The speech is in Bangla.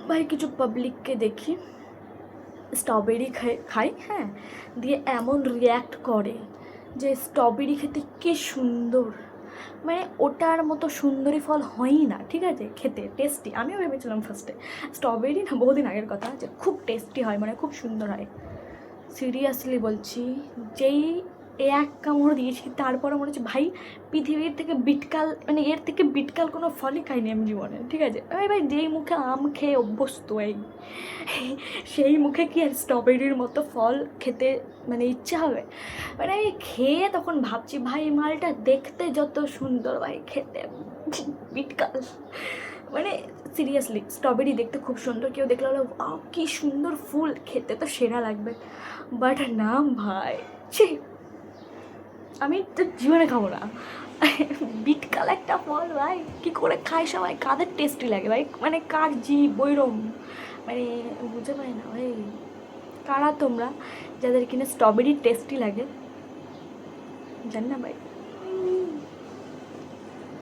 ভাই কিছু পাবলিককে দেখি স্ট্রবেরি খাই, হ্যাঁ, দিয়ে এমন রিয়্যাক্ট করে যে স্ট্রবেরি খেতে কী সুন্দর, মানে ওটার মতো সুন্দরী ফল হয়ই না, ঠিক আছে, খেতে টেস্টি। আমিও ভেবেছিলাম ফার্স্টে স্ট্রবেরি না, বহুদিন আগের কথা, যে খুব টেস্টি হয়, মানে খুব সুন্দর হয়। সিরিয়াসলি বলছি, যেই এক কামড় দিয়েছি তারপরে মনে হচ্ছে ভাই পৃথিবীর থেকে বিটকাল, মানে এর থেকে বিটকাল কোনো ফলই খাইনি আমি জীবনে, ঠিক আছে। ভাই ভাই যেই মুখে আম খেয়ে অভ্যস্ত এই সেই মুখে কি আর স্ট্রবেরির মতো ফল খেতে মানে ইচ্ছা হবে? মানে আমি খেয়ে তখন ভাবছি ভাই মালটা দেখতে যত সুন্দর ভাই খেতে বিটকাল, মানে সিরিয়াসলি স্ট্রবেরি দেখতে খুব সুন্দর, কেউ দেখলে হলো কী সুন্দর ফুল, খেতে তো সেরা লাগবে, বাট নাম ভাই ছি, আমি তো জীবনে খাবো না। বিটকাল একটা ফল ভাই, কী করে খায় সবাই, কাদের টেস্টি লাগে ভাই, মানে কার জীব বৈরম, মানে বুঝতে পারি না ভাই, কারা তোমরা যাদের কিনা স্ট্রবেরি টেস্টি লাগে, জানি না ভাই।